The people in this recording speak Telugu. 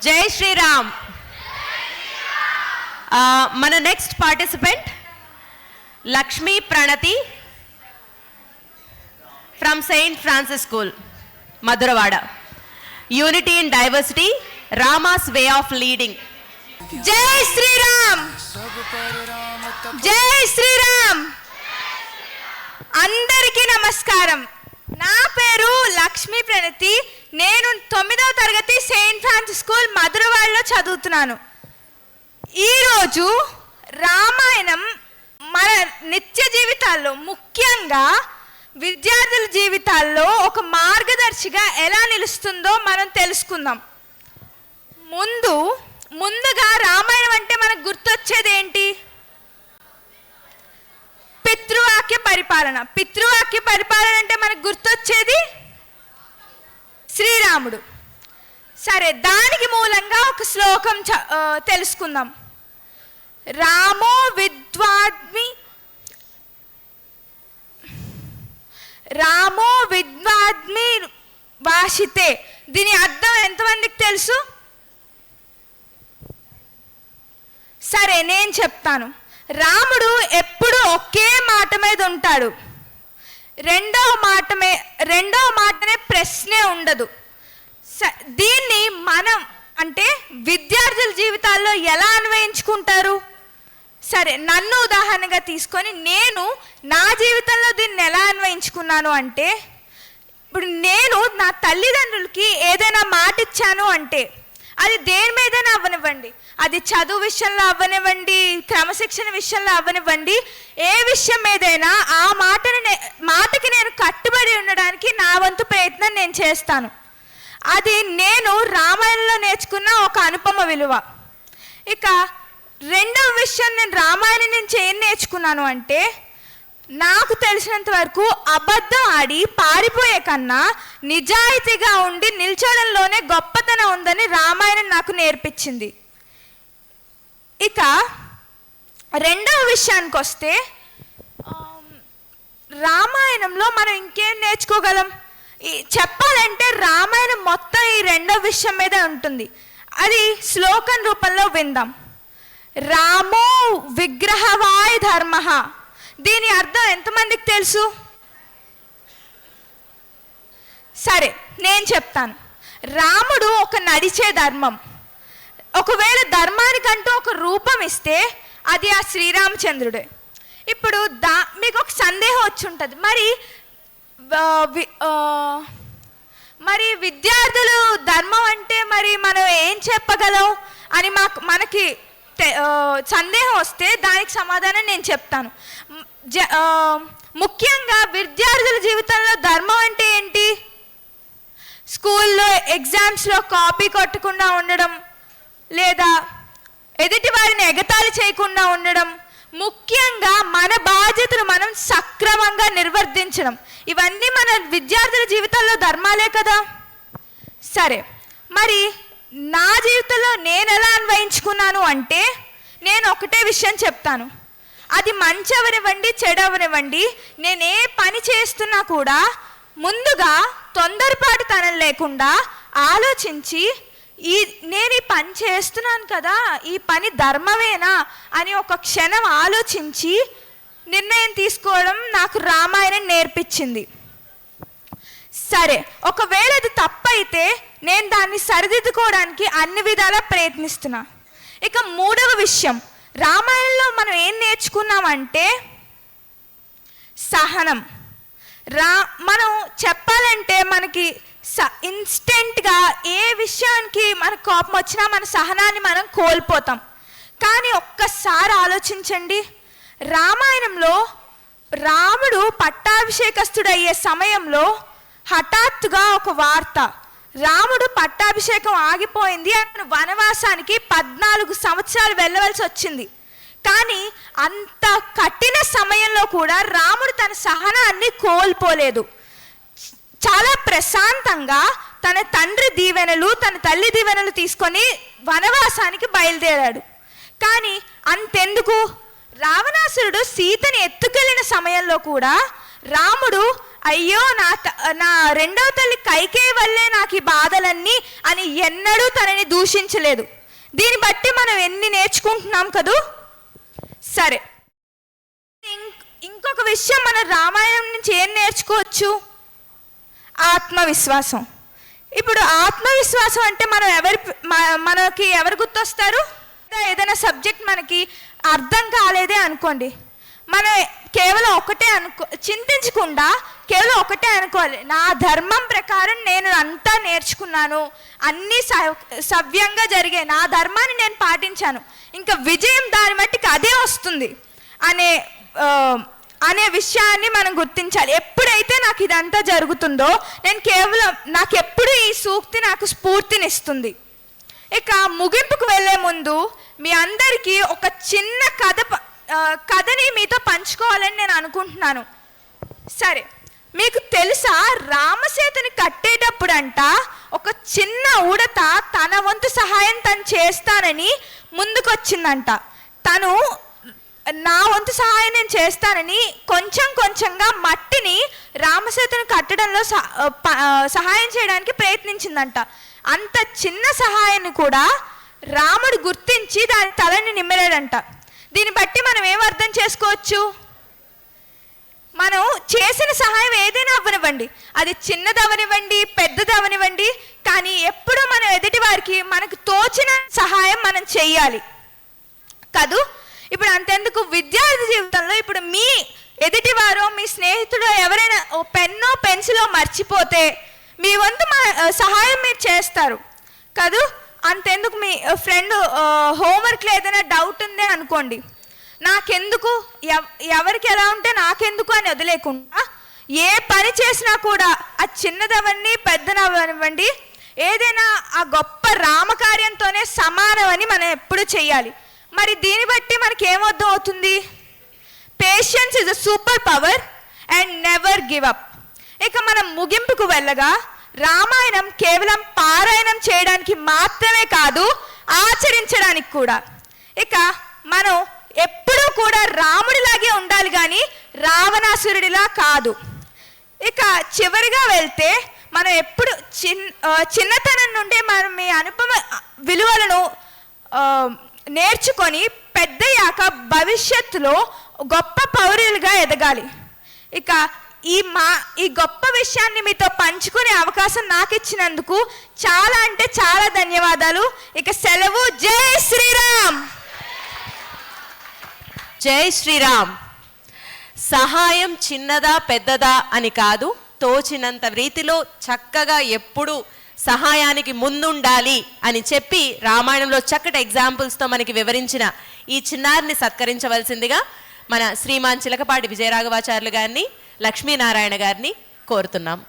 జై శ్రీరామ్. మన next participant Lakshmi Pranathi from Saint Francis school, Madhurawada. Unity in diversity, Rama's way of leading. జై శ్రీరామ్, జై శ్రీరామ్. అందరికీ నమస్కారం. నా పేరు లక్ష్మీ ప్రణతి. నేను 9వ తరగతి సెయింట్ ఫ్రాన్సిస్ స్కూల్ మధురవాడలో చదువుతున్నాను. ఈరోజు రామాయణం మన నిత్య జీవితాల్లో, ముఖ్యంగా విద్యార్థుల జీవితాల్లో ఒక మార్గదర్శిగా ఎలా నిలుస్తుందో మనం తెలుసుకుందాం. ముందుగా రామాయణం అంటే మనకు గుర్తొచ్చేది ఏంటి? పితృవాక్య పరిపాలన. పితృవాక్య పరిపాలన అంటే మనకు గుర్తొచ్చేది శ్రీరాముడు. సరే, దానికి మూలంగా ఒక శ్లోకం తెలుసుకుందాం. రామో విద్వాద్మి భాషితే. దీని అర్థం ఎంతమందికి తెలుసు? సరే, నేను చెప్తాను. రాముడు ఎప్పుడు ఒకే మాట మీద ఉంటాడు. రెండవ మాటనే ప్రశ్నే ఉండదు. దీన్ని మనం అంటే విద్యార్థుల జీవితాల్లో ఎలా అన్వయించుకుంటారు? సరే, నన్ను ఉదాహరణగా తీసుకొని నేను నా జీవితంలో దీన్ని ఎలా అన్వయించుకున్నాను అంటే, ఇప్పుడు నేను నా తల్లిదండ్రులకి ఏదైనా మాట ఇచ్చాను అంటే అది దేని మీదైనా అవ్వనివ్వండి, అది చదువు విషయంలో అవ్వనివ్వండి, క్రమశిక్షణ విషయంలో అవ్వనివ్వండి, ఏ విషయం మీదైనా ఆ మాటకి నేను కట్టుబడి ఉండడానికి నా వంతు ప్రయత్నం నేను చేస్తాను. అది నేను రామాయణంలో నేర్చుకున్న ఒక అనుపమ విలువ. ఇక రెండవ విషయం, నేను రామాయణం నుంచి ఏం నేర్చుకున్నాను అంటే, నాకు తెలిసినంత వరకు అబద్ధం ఆడి పారిపోయే కన్నా నిజాయితీగా ఉండి నిల్చోడంలోనే గొప్పతనం ఉందని రామాయణం నాకు నేర్పించింది. ఇక రెండవ విషయానికి వస్తే, రామాయణంలో మనం ఇంకేం నేర్చుకోగలం? చెప్పాలంటే రామాయణం మొత్తం ఈ రెండవ విషయం మీద ఉంటుంది. అది శ్లోకం రూపంలో విందాం. రామో విగ్రహవాయ ధర్మ. దీని అర్థం ఎంతమందికి తెలుసు? సరే, నేను చెప్తాను. రాముడు ఒక నడిచే ధర్మం. ఒకవేళ ధర్మానికంటూ ఒక రూపం ఇస్తే అది ఆ శ్రీరామచంద్రుడే. ఇప్పుడు మీకు ఒక సందేహం వచ్చి ఉంటుంది, మరి విద్యార్థులు ధర్మం అంటే మరి మనం ఏం చెప్పగలం అని మనకి సందేహం వస్తే దానికి సమాధానం నేను చెప్తాను. ముఖ్యంగా విద్యార్థుల జీవితంలో ధర్మం అంటే ఏంటి? స్కూల్లో ఎగ్జామ్స్లో కాపీ కొట్టకుండా ఉండడం, లేదా ఎదుటి వారిని ఎగతాళి చేయకుండా ఉండడం, ముఖ్యంగా మన బాధ్యతను మనం సక్రమంగా నిర్వర్తించడం, ఇవన్నీ మన విద్యార్థుల జీవితాల్లో ధర్మాలే కదా. సరే, మరి నా జీవితంలో నేను ఎలా అన్వయించుకున్నాను అంటే, నేను ఒకటే విషయం చెప్తాను. అది మంచి అవనివ్వండి, చెడు అవనివ్వండి, నేను ఏ పని చేస్తున్నా కూడా ముందుగా తొందరపాటుతనం లేకుండా ఆలోచించి, నేను ఈ పని చేస్తున్నాను కదా, ఈ పని ధర్మమేనా అని ఒక క్షణం ఆలోచించి నిర్ణయం తీసుకోవడం నాకు రామాయణం నేర్పించింది. సరే, ఒకవేళ అది తప్పైతే నేను దాన్ని సరిదిద్దుకోవడానికి అన్ని విధాలా ప్రయత్నిస్తున్నా. ఇక మూడవ విషయం, రామాయణంలో మనం ఏం నేర్చుకున్నామంటే సహనం. మనం చెప్పాలంటే మనకి ఇన్స్టెంట్గా ఏ విషయానికి మనకు కోపం వచ్చినా మన సహనాన్ని మనం కోల్పోతాం. కానీ ఒక్కసారి ఆలోచించండి, రామాయణంలో రాముడు పట్టాభిషేకస్తుడయ్యే సమయంలో హఠాత్తుగా ఒక వార్త, రాముడు పట్టాభిషేకం ఆగిపోయింది, అతను వనవాసానికి 14 సంవత్సరాలు వెళ్ళవలసి వచ్చింది. కానీ అంత కఠిన సమయంలో కూడా రాముడు తన సహనాన్ని కోల్పోలేదు. చాలా ప్రశాంతంగా తన తండ్రి దీవెనలు, తన తల్లి దీవెనలు తీసుకొని వనవాసానికి బయలుదేరాడు. కానీ అంతెందుకు, రావణాసురుడు సీతని ఎత్తుకెళ్ళిన సమయంలో కూడా రాముడు అయ్యో నా రెండవ తల్లి కైకేయి వల్లే నాకు ఈ బాధలన్నీ అని ఎన్నడూ తనని దూషించలేదు. దీన్ని బట్టి మనం ఎన్ని నేర్చుకుంటున్నాం కదూ. సరే, ఇంకొక విషయం మనం రామాయణం నుంచి ఏం నేర్చుకోవచ్చు? ఆత్మవిశ్వాసం. ఇప్పుడు ఆత్మవిశ్వాసం అంటే మనకి ఎవరు గుర్తొస్తారు? ఏదైనా సబ్జెక్ట్ మనకి అర్థం కాలేదే అనుకోండి, మనం కేవలం ఒకటే చింతించకుండా కేవలం ఒకటే అనుకోవాలి, నా ధర్మం ప్రకారం నేను అంతా నేర్చుకున్నాను, అన్నీ సవ్యంగా జరిగాయి, నా ధర్మాన్ని నేను పాటించాను, ఇంకా విజయం దాని మట్టికి అదే వస్తుంది అనే విషయాన్ని మనం గుర్తించాలి. ఎప్పుడైతే నాకు ఇదంతా జరుగుతుందో నాకు ఎప్పుడు ఈ సూక్తి నాకు స్ఫూర్తినిస్తుంది. ఇక ముగింపుకు వెళ్ళే ముందు మీ అందరికీ ఒక చిన్న కథని మీతో పంచుకోవాలని నేను అనుకుంటున్నాను. సరే, మీకు తెలుసా, రామసేతుని కట్టేటప్పుడంట ఒక చిన్న ఉడత తన వంతు సహాయం తను చేస్తానని ముందుకొచ్చిందంట. తను నా వంతు సహాయం నేను చేస్తానని కొంచెం కొంచెంగా మట్టిని రామసేతుని కట్టడంలో సహాయం చేయడానికి ప్రయత్నించిందంట. అంత చిన్న సహాయాన్ని కూడా రాముడు గుర్తించి దాని తలని నిమ్మలేడంట. దీన్ని బట్టి మనం ఏం అర్థం చేసుకోవచ్చు? మనం చేసిన సహాయం ఏదైనా అవ్వనివ్వండి, అది చిన్నదవనివ్వండి పెద్దదవనివ్వండి, కానీ ఎప్పుడూ మనం ఎదుటి వారికి మనకు తోచిన సహాయం మనం చెయ్యాలి కదూ. ఇప్పుడు అంతెందుకు, విద్యార్థి జీవితంలో ఇప్పుడు మీ ఎదుటివారో మీ స్నేహితుడు ఎవరైనా పెన్నో పెన్సిలో మర్చిపోతే మీ వంతు సహాయం మీరు చేస్తారు కదూ. అంతెందుకు, మీ ఫ్రెండ్ హోంవర్క్లో ఏదైనా డౌట్ ఉందే అనుకోండి, నాకెందుకు, ఎవరికి ఎలా ఉంటే నాకెందుకు అని వదిలేకుండా ఏ పని చేసినా కూడా అది చిన్నదవ్వండి పెద్దనవ్వనివ్వండి, ఏదైనా ఆ గొప్ప రామకార్యంతోనే సమానమని మనం ఎప్పుడు చెయ్యాలి. మరి దీన్ని బట్టి మనకి ఏమర్థం అవుతుంది? Patience is a super power and never give up. ఇక మనం ముగింపుకు వెళ్ళగా, రామాయణం కేవలం పారాయణం చేయడానికి మాత్రమే కాదు, ఆచరించడానికి కూడా. ఇక మనం ఎప్పుడూ కూడా రాముడిలాగే ఉండాలి కానీ రావణాసురుడిలా కాదు. ఇక చివరిగా వెళ్తే, మనం ఎప్పుడు చిన్నతనం నుండి మనం మీ అనుపమ విలువలను నేర్చుకొని పెద్దయ్యాక భవిష్యత్తులో గొప్ప పౌరులుగా ఎదగాలి. ఇక ఈ గొప్ప విషయాన్ని మీతో పంచుకునే అవకాశం నాకు ఇచ్చినందుకు చాలా అంటే చాలా ధన్యవాదాలు. ఇక సెలవు. జై శ్రీరామ్. జై శ్రీరామ్. సహాయం చిన్నదా పెద్దదా అని కాదు, తోచినంత రీతిలో చక్కగా ఎప్పుడు సహాయానికి ముందుండాలి అని చెప్పి రామాయణంలో చక్కటి ఎగ్జాంపుల్స్తో మనకి వివరించిన ఈ చిన్నారిని సత్కరించవలసిందిగా మన శ్రీమాన్ చిలకపాటి విజయరాఘవాచార్యులు గారిని, లక్ష్మీనారాయణ గారిని కోరుతున్నాం.